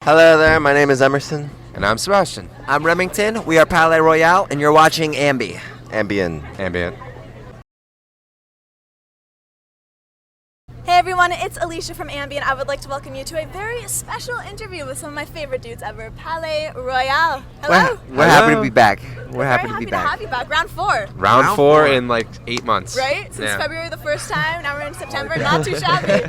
Hello there, my name is Emerson. And I'm Sebastian. I'm Remington. We are Palaye Royale, and you're watching AMBY. Ambient. Hey everyone, it's Alicia from AMBY, and I would like to welcome you to a very special interview with some of my favorite dudes ever, Palaye Royale. Hello. We're happy to be back. We're happy very to be happy to have back. you back. Round 4. Round four in like 8 months. Right? Since Yeah. February the first time, now we're in September. Not too shabby.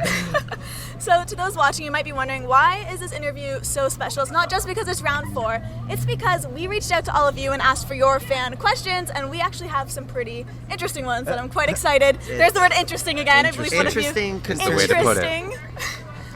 So to those watching, you might be wondering, why is this interview so special? It's not just because it's round 4. It's because we reached out to all of you and asked for your fan questions, and we actually have some pretty interesting ones that I'm quite excited. There's the word interesting again. I believe one of you. Interesting. That's the way to put it. Interesting.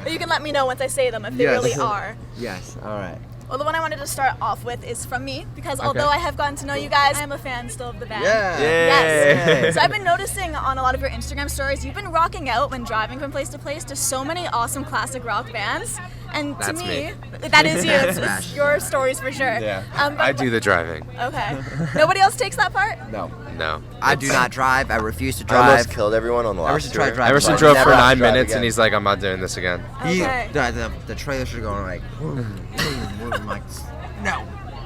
But you can let me know once I say them if they Yes. really are. Yes, all right. Well, the one I wanted to start off with is from me, because although I have gotten to know you guys, I am a fan still of the band. Yeah. Yes. Yay. So I've been noticing on a lot of your Instagram stories, you've been rocking out when driving from place to place to so many awesome classic rock bands. And to That's me, me. that is you. It's your stories for sure. Yeah. But- I do the driving. Okay. Nobody else takes that part? No. No. I do not drive. I refuse to I almost drive. killed everyone on the last Emerson tour. tried driving. Emerson Like, drove for never 9 drive minutes again. and he's like, I'm not doing this again. Okay. The trailer should go on like, I'm like, no.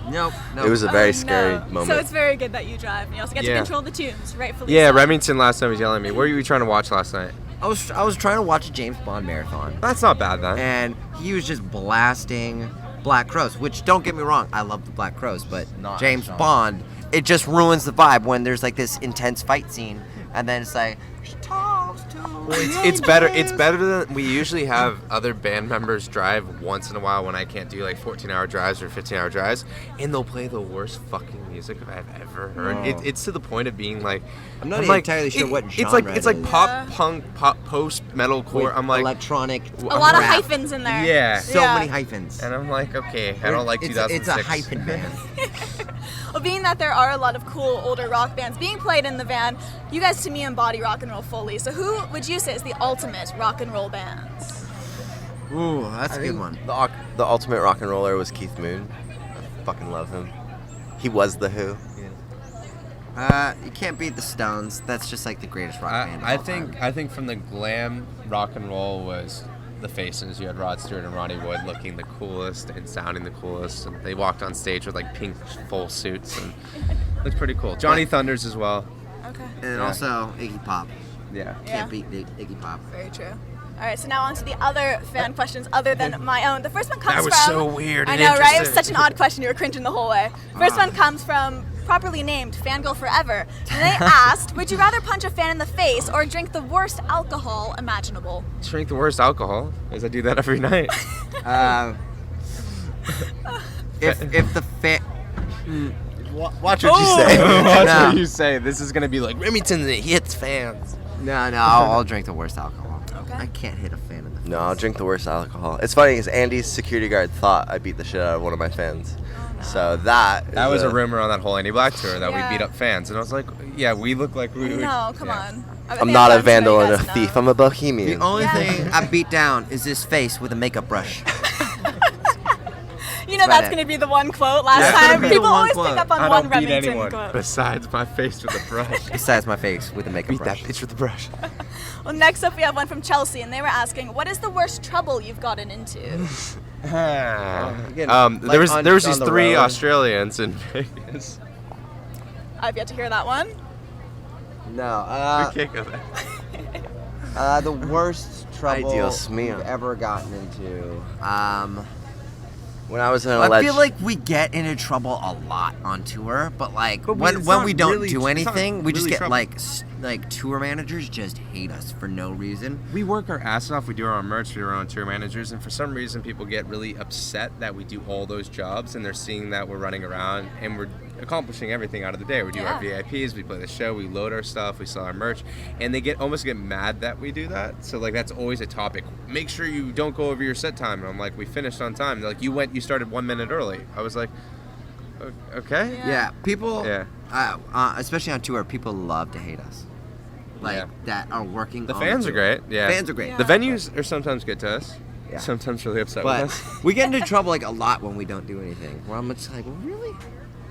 Nope. It was a very Oh, scary no. moment. So it's very good that you drive, and you also get to Yeah. control the tunes, rightfully Yeah, so. Remington last time was yelling at me. What were you trying to watch last night? I was trying to watch a James Bond marathon, That's not bad then. and he was just blasting Black Crows, which, don't get me wrong, I love the Black Crows, but Not James strong. Bond, it just ruins the vibe when there's like this intense fight scene, and then it's like, she talks to It's better. It's better than we usually have other band members drive once in a while when I can't do like 14-hour drives or 15-hour drives, and they'll play the worst fucking music I've ever heard. Oh. It's to the point of being like, I'm not like, entirely sure what it's genre like it's it like is. pop punk, pop post metalcore. With I'm like electronic. A lot of rap. hyphens in there. Yeah. So Yeah. many hyphens. and I'm like, okay, I don't like it's 2006. It's a hyphen band. Well, being that there are a lot of cool older rock bands being played in the van, you guys to me embody rock and roll fully. So who would you say is the ultimate rock and roll band? Ooh, that's a good one. The ultimate rock and roller was Keith Moon. I fucking love him. He was the Who. You can't beat the Stones. That's just like the greatest rock band. Of all time. I think from the glam rock and roll was the Faces. You had Rod Stewart and Ronnie Wood looking the coolest and sounding the coolest, and they walked on stage with like pink full suits and looked pretty cool. Johnny Thunders as well. Okay. And Yeah. also Iggy Pop. Yeah. Can't beat Iggy Pop. Very true. All right, so now on to the other fan questions other than my own. The first one comes That was from... so weird I and know, right? It was interesting. such an odd question. You were cringing the whole way. First one comes from properly named Fangirl Forever. And they asked, would you rather punch a fan in the face or drink the worst alcohol imaginable? Drink the worst alcohol, as I do that every night. If the fan. Watch what you say. Watch No. what you say. This is gonna be like Remington. He hits fans. No, I'll drink the worst alcohol. Okay. I can't hit a fan in the face. No, I'll drink the worst alcohol. It's funny because Andy's security guard thought I beat the shit out of one of my fans. So that Was is a rumor on that whole Andy Black tour that Yeah. we beat up fans, and I was like, yeah, we look like we. No, come yeah. on. I I'm think not I've a gotten to know vandal you and a guys thief. enough. I'm a bohemian. The only Yeah. thing I beat down is his face with a makeup brush. You know That's that's it. going to be the one quote last Yeah. time. It's gonna be the People one always quote. pick up on I one don't beat Remington anyone quote. besides my face with a brush. Besides my face with a makeup Beat brush. that bitch with the brush. Well, next up we have one from Chelsea, and they were asking, what is the worst trouble you've gotten into? Again, like there was on these the 3 road. Australians in Vegas. I've yet to hear that one. No. We can't go there. The worst trouble Dios mío. we've ever gotten into. When I was in I feel like we get into trouble a lot on tour, but like But when it's when not we don't really- do it's not anything, we just really get trouble. like tour managers just hate us for no reason. We work our ass off. We do our own merch. We do our own tour managers, and for some reason, people get really upset that we do all those jobs, and they're seeing that we're running around and we're accomplishing everything out of the day. We do our Yeah. VIPs, we play the show, we load our stuff, we sell our merch, and they almost get mad that we do that. So like that's always a topic. Make sure you don't go over your set time. And I'm like, we finished on time. They're like, you started 1 minute early. I was like, okay. Yeah, people. Yeah. Especially on tour, people love to hate us. Like Yeah. that are working. The on fans are tour. great. Yeah. Fans are great. Yeah. The venues are sometimes good to us. Yeah. Sometimes really upset But with us. we get into trouble like a lot when we don't do anything. Where I'm just like, well, really?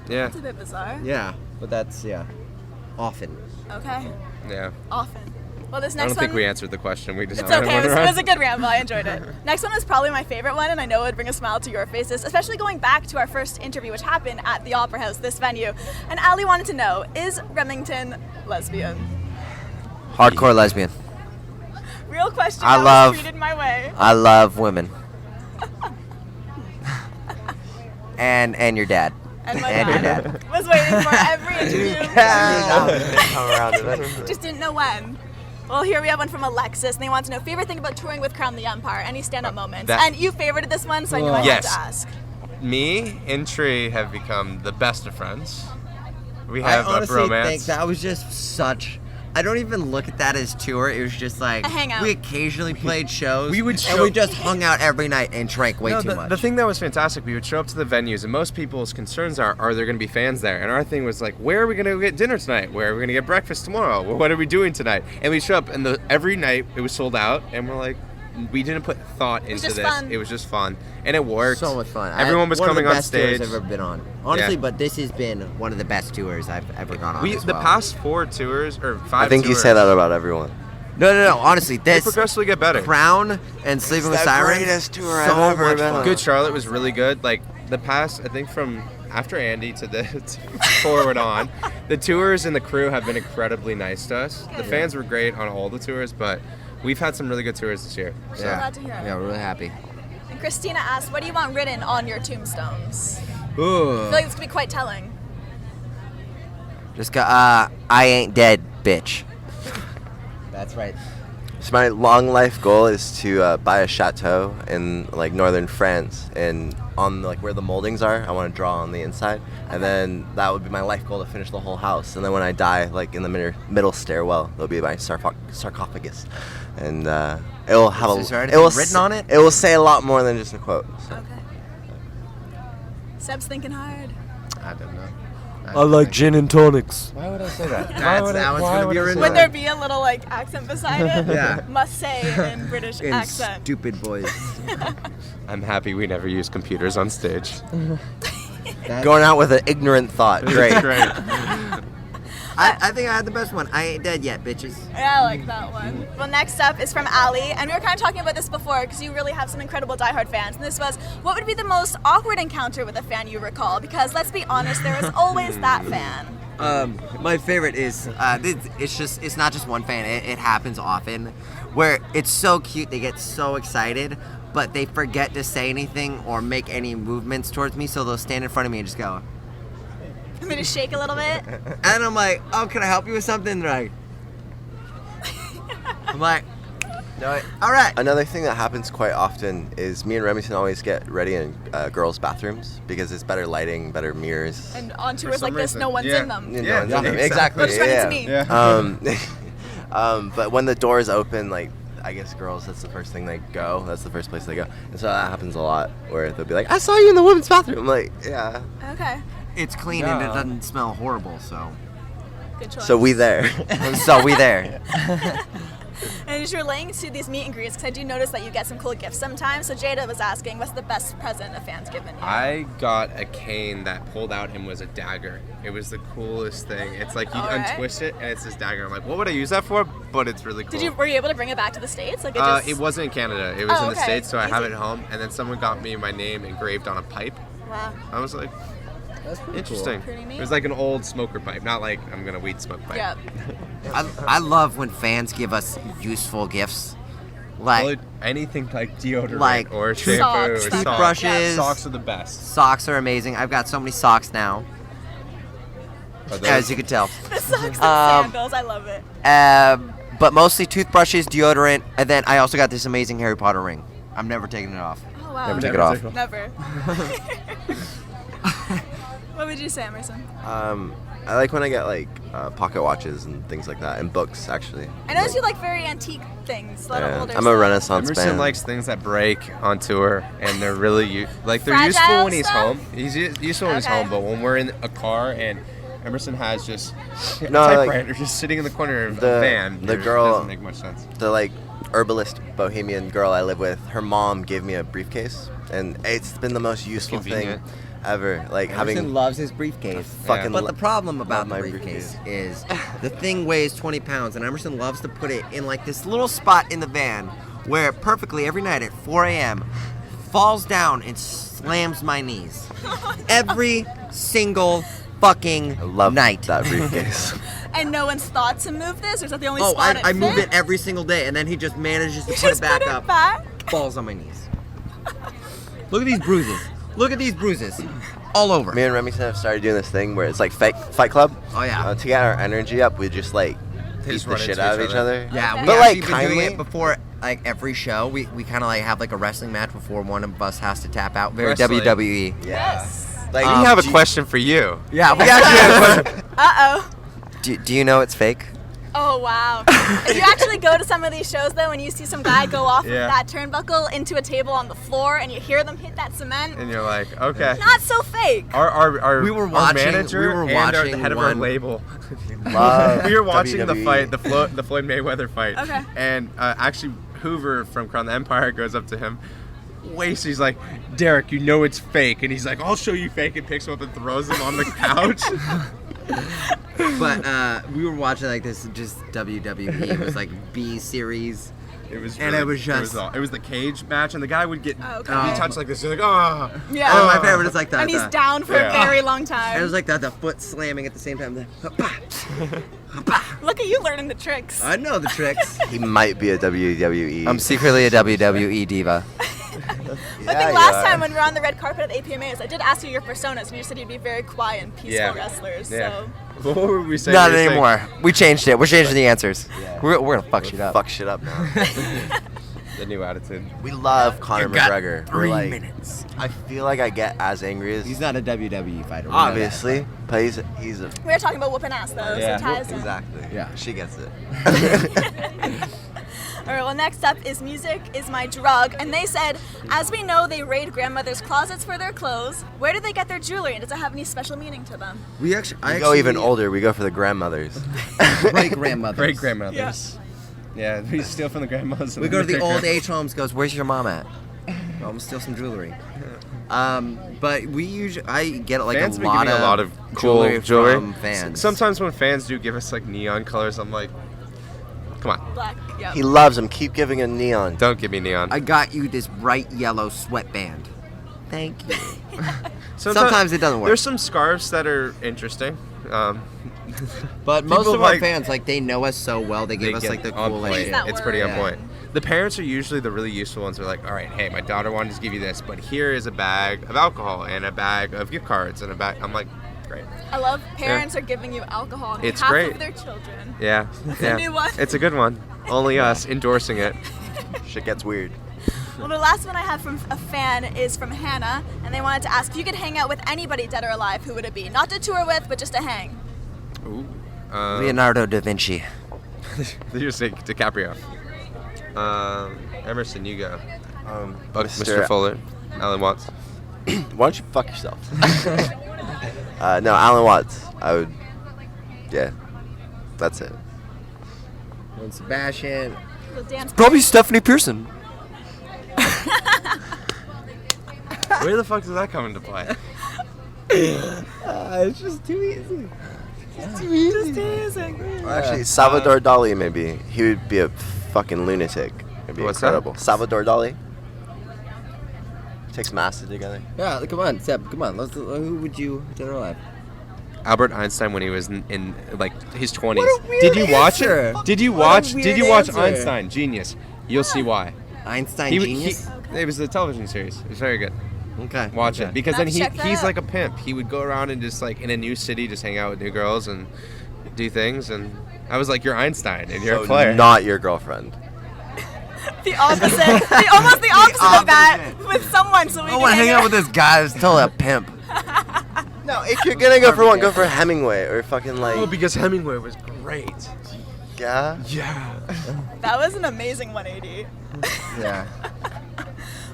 Yeah. It's a bit bizarre. Yeah, but that's often. Okay. Yeah. Often. Well, this I next don't think one, we answered the question. We just it's kinda okay. went It around. was a good ramble. I enjoyed it. Next one was probably my favorite one, and I know it would bring a smile to your faces, especially going back to our first interview, which happened at the Opera House, this venue. And Ali wanted to know, is Remington lesbian? Hardcore lesbian. Real question. I that love- was treated my way. I love women. and your dad. And my And your dad was waiting for every interview. Come around eventually. Just didn't know when. Well, here we have one from Alexis, and they want to know favorite thing about touring with Crown the Empire. Any stand-up moments? That- And you favorited this one, so I knew I Yes. had to ask. Me and Tree have become the best of friends. We I have a honestly think bromance. that was just such. I don't even look at that as tour. It was just like A hangout. we occasionally played shows. We would and show- we just hung out every night and drank way No, too much. the thing that was fantastic, we would show up to the venues, and most people's concerns are there going to be fans there? And our thing was like, where are we going to get dinner tonight? Where are we going to get breakfast tomorrow? What are we doing tonight? And we show up, and every night it was sold out, and we're like, we didn't put thought into just this. fun. It was just fun, and it worked. So much fun. Everyone was one coming of the on best stage. tours I've ever been on. Honestly, Yeah. but this has been one of the best tours I've ever gone on. as The well. past 4 tours or 5 I think you tours, say that about everyone. No. Honestly, they this progressively get better. Crown and Sleeping with the Sirens. greatest tour so I've ever much been fun. on. Good Charlotte was really good. Like the past, I think from after Andy to the forward on, the tours and the crew have been incredibly nice to us. The fans were great on all the tours, but we've had some really good tours this year. So. Yeah. Glad to hear it. Yeah, we're really happy. And Christina asked, what do you want written on your tombstones? I Ooh. feel like this could be quite telling. Just go. I ain't dead, bitch. That's right. So my long life goal is to buy a chateau in like northern France, and on like where the moldings are, I want to draw on the inside, and then that would be my life goal to finish the whole house. And then when I die, like in the middle stairwell, there'll be my sarcophagus, and it will have Is there it anything will written on it? It will say a lot more than just a quote. So. Okay. Seb's thinking hard. I don't know. I like gin and tonics. Why would I say that? That was gonna be written. Would there be a little like accent beside it? Yeah. Must say in British in accent. stupid voice. I'm happy we never use computers on stage. Going out with an ignorant thought. Great. Great. I think I had the best one. I ain't dead yet, bitches. Yeah, I like that one. Well, next up is from Ali, and we were kind of talking about this before because you really have some incredible diehard fans. And this was, what would be the most awkward encounter with a fan you recall? Because let's be honest, there is always that fan. My favorite is it's not just one fan. It happens often, where it's so cute. They get so excited, but they forget to say anything or make any movements towards me. So they'll stand in front of me and just go. I'm gonna shake a little bit. And I'm like, oh, can I help you with something? They're like, I'm like, no, all right. Another thing that happens quite often is me and Remington always get ready in girls' bathrooms because it's better lighting, better mirrors. And on tours some like this, reason. no one's Yeah. in them. You know, Yeah, exactly. They'll just run into me. But when the doors open, like I guess girls, that's the first thing they go. That's the first place they go, and so that happens a lot where they'll be like, "I saw you in the women's bathroom." I'm like, yeah. Okay, It's clean and it doesn't smell horrible, so. good choice. So we there. So we there. And as you're laying to these meet and greets, because I do notice that you get some cool gifts sometimes. So Jada was asking, what's the best present a fan's given you? I got a cane that pulled out and was a dagger. It was the coolest thing. It's like you Alright. untwist it and it's this dagger. I'm like, what would I use that for? But it's really cool. Were you able to bring it back to the States? Like It wasn't in Canada. It was Oh, in the okay. States, so I have Easy. it at home. And then someone got me my name engraved on a pipe. Wow. I was like, That's pretty interesting. Pretty neat. It was like an old smoker pipe, not like I'm gonna weed smoke pipe. Yeah. I love when fans give us useful gifts. Like Well, anything like deodorant Like or shampoo Socks, or that- socks. toothbrushes. Socks are the best. socks are amazing. I've got so many socks now, Are those- as you can tell. The socks and Um, sandals, I love it. But mostly toothbrushes, deodorant, and then I also got this amazing Harry Potter ring. I'm never taking it off. Oh wow. Never take it off. Never. What would you say, Emerson? I like when I get like pocket watches and things like that, and books actually. I noticed you like very antique things, a lot of Yeah, older I'm a stuff. Renaissance Emerson fan. likes things that break on tour, and they're really they're Fragile useful when he's stuff? home. He's useful when he's Okay. home, but when we're in a car and Emerson has just a No, like, typewriter just sitting in the corner of the- a van, the it girl- doesn't make much sense. The like herbalist bohemian girl I live with, her mom gave me a briefcase, and it's been the most useful thing convenient. ever. Like Emerson having loves his briefcase. fucking But the problem about love the my briefcase is the thing weighs 20 pounds, and Emerson loves to put it in like this little spot in the van where perfectly every night at 4 a.m. falls down and slams my knees. Every single fucking I love night. that briefcase. And no one's thought to move this, or is that the only Oh, spot I it move fits? it every single day, and then he just manages to put Just it back put it up. back? Falls on my knees. Look at these bruises. Look at these bruises. All over. Me and Remington have started doing this thing where it's like Fight Club. Oh, yeah. To get our energy up, we just like They beat just the run shit into out of each each other. Yeah, Okay. we But, actually like, been doing kindly- it before, like every show. We kind of like have like a wrestling match before one of us has to tap out. Very Wrestling. WWE. Yes. Like We have a do you- question for you. Yeah, we actually have a question. Uh-oh. Do you know it's fake? Oh, wow. If you actually go to some of these shows, though, and you see some guy go off Yeah. of that turnbuckle into a table on the floor, and you hear them hit that cement, And you're like, okay. not so fake. Our We were our watching- manager we were and watching the head of our one- label. Love We were watching the WWE. fight, the Floyd Mayweather fight. Okay. And actually, Hoover from Crown the Empire goes up to him. He's like, Derek, you know it's fake. And he's like, I'll show you fake, and picks him up and throws him on the couch. But we were watching like this just WWE. It was like B series. It was And really, it was just- it was the cage match, and the guy would get Oh, okay. he touched like this. He's like, oh. Yeah. And my favorite is like that. And he's down for Yeah. a very long And time. it was like that, the foot slamming at the same time. Look at you learning the tricks. I know the tricks. He might be a WWE. I'm secretly a WWE diva. I think last time when we were on the red carpet at the APMAs, I did ask you your personas, and you said you'd be very quiet and peaceful Yeah. wrestlers. Yeah. So What were we saying? Not We were saying- anymore. We changed it. We're changing the answers. We're gonna fuck shit up. Fuck shit up now. The new attitude. We love Conor You got McGregor. 3 We're like, minutes. I feel like I get as angry as He's not a WWE fighter. we know that. obviously, but he's a we were talking about whooping ass, though. Yeah. So it ties in. exactly. Yeah. She gets it. All right, well, next up is Music is My Drug. And they said, as we know, they raid grandmothers' closets for their clothes. Where do they get their jewelry? And does it have any special meaning to them? We actually. We go even older. We go for the grandmothers. Great grandmother. Great grandmothers. Yeah, we steal from the grandmas. and We go to the then old age homes. Goes, where's your mom at? I'm gonna steal some jewelry. But we usually, I get like Fans a have been giving lot a lot of cool jewelry jewelry. from fans. Sometimes when fans do give us like neon colors, I'm like, come on, Black, yeah. He loves them. Keep giving him neon. don't give me neon. I got you this bright yellow sweatband. Thank you. Sometimes it doesn't work. There's some scarves that are interesting. But most People of our like- fans, like they know us so well, they give us get like the on coolest point. shit. That It's pretty on word. point. The parents are usually the really useful ones. They're like, all right, hey, my daughter wanted to give you this, but here is a bag of alcohol and a bag of gift cards and a bag. I'm like, great. I love parents are giving you alcohol on It's behalf great. of their children. Yeah, a new one. It's a good one. Only us endorsing it. Shit gets weird. Well, the last one I have from a fan is from Hannah, and they wanted to ask if you could hang out with anybody dead or alive, who would it be? Not to tour with, but just to hang. Ooh. Leonardo da Vinci. You say DiCaprio. Emerson, you go. Mr. Mr. Fuller. Alan Watts. Why don't you fuck yourself? No, Alan Watts. I would. Yeah, that's it. And Sebastian. We'll dance. Probably Stephanie Pearson. Where the fuck does that come into play? It's just too easy. Just teasing. Or actually, Salvador Dali, maybe. He would be a fucking lunatic. It'd be What's that? incredible. Salvador Dali. Takes some acid together. Yeah, come on, Seb. Come on. Who would you dead or alive? Albert Einstein when he was in like his 20s. What a weird Did you watch answer. it? Did you What a watch? weird Did you watch answer. Einstein? Genius. You'll see why. Einstein He, genius. it was a television series. It was very good. Okay. Watch okay. it because I'll then check that he's out. like a pimp. He would go around and just like in a new city, just hang out with new girls and do things. And I was like, you're Einstein and you're So a player. not your girlfriend. The opposite. Almost the opposite of that with someone, so we I can want to hang out with this guy who's still a pimp. No, if you're gonna go for one, go for Hemingway or fucking Oh, like. because Hemingway was great. Yeah. Yeah. That was an amazing 180. Yeah.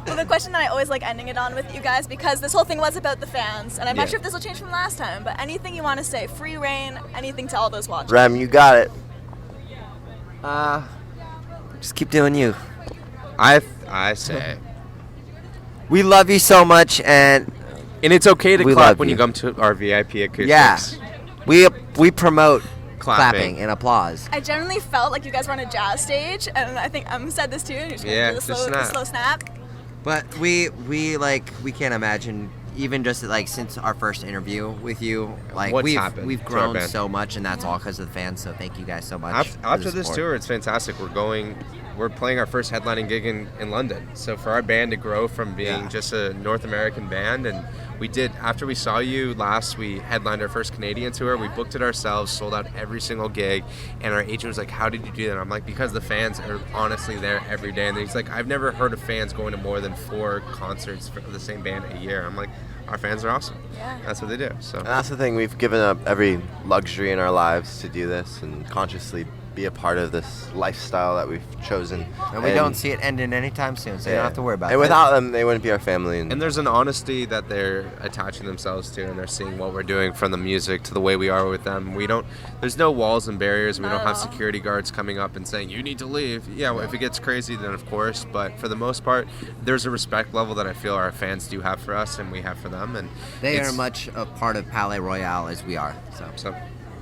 Well, the question that I always like ending it on with you guys, because this whole thing was about the fans, and I'm Yeah. not sure if this will change from last time, but anything you want to say, free reign, anything to all those watching. Rem, you got it. Just keep doing you. I say. We love you so much, and it's okay to We clap love when you you. come to our VIP acoustics. yeah, we promote Clapping. clapping and applause. I generally felt like you guys were on a jazz stage, and I think said this too. You're just gonna Yeah, do the just slow snap. But we can't imagine, even just like since our first interview with you, like What's happened we've to our grown band. so much, and that's all because of the fans. So thank you guys so much. for After the this support. tour, it's fantastic. We're playing our first headlining gig in London. So for our band to grow from being Yeah. just a North American band, and we did, after we saw you last, we headlined our first Canadian tour. We booked it ourselves, sold out every single gig, and our agent was like, how did you do that? And I'm like, because the fans are honestly there every day. And he's like, I've never heard of fans going to more than 4 concerts for the same band a year. I'm like, our fans are awesome. Yeah. That's what they do. So And that's the thing. We've given up every luxury in our lives to do this and consciously be a part of this lifestyle that we've chosen. And we don't see it ending anytime soon, so you don't have to worry about it. And without them, they wouldn't be our family. And there's an honesty that they're attaching themselves to, and they're seeing what we're doing, from the music to the way we are with them. There's no walls and barriers. We don't have No. security guards coming up and saying, you need to leave. Yeah, well, if it gets crazy, then of course. But for the most part, there's a respect level that I feel our fans do have for us and we have for them. And They it's- are much a part of Palaye Royale as we are. So So,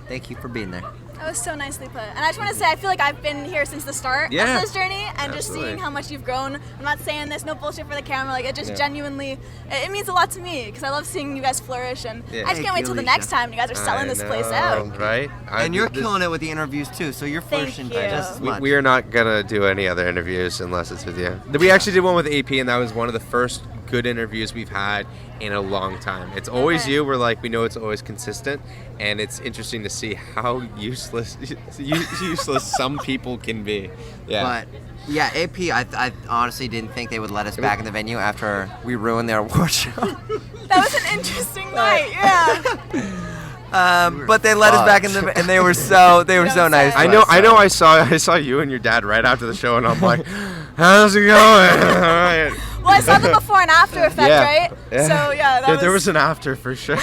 thank you for being there. That was so nicely put. And I just want to say, I feel like I've been here since the start Yeah. of this journey, and just Absolutely. seeing how much you've grown. I'm not saying this, no bullshit for the camera. Like, it just Yeah. genuinely, it means a lot to me, because I love seeing you guys flourish, and Yeah. I just Thank can't wait you, till the Alicia. next time you guys are selling I this place know, out. Right? And you're killing it with the interviews too, so you're Thank flourishing you. just as much. We are not gonna do any other interviews unless it's with you. We actually did one with AP, and that was one of the first good interviews we've had in a long time. It's always Okay. you. We're like, we know it's always consistent, and it's interesting to see how useless some people can be. Yeah. But yeah, AP, I honestly didn't think they would let us back in the venue after we ruined their award show. That was an interesting night, yeah. But they let us back in the, and they were so nice. to I know. us, so- I saw you and your dad right after the show, and I'm like, "How's it going?" All right. Well, I saw the before and after effect, right? So, yeah, that There was an after for sure.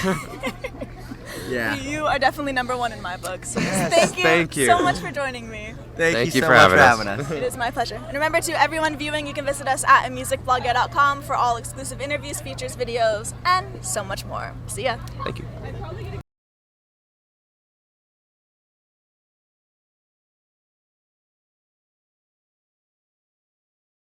Yeah. You are definitely number one in my book. So just thank you. so much for joining me. Thank you you so for much having for us. having us. It is my pleasure. And remember, to everyone viewing, you can visit us at amusicblogger.com for all exclusive interviews, features, videos, and so much more. See ya. Thank you.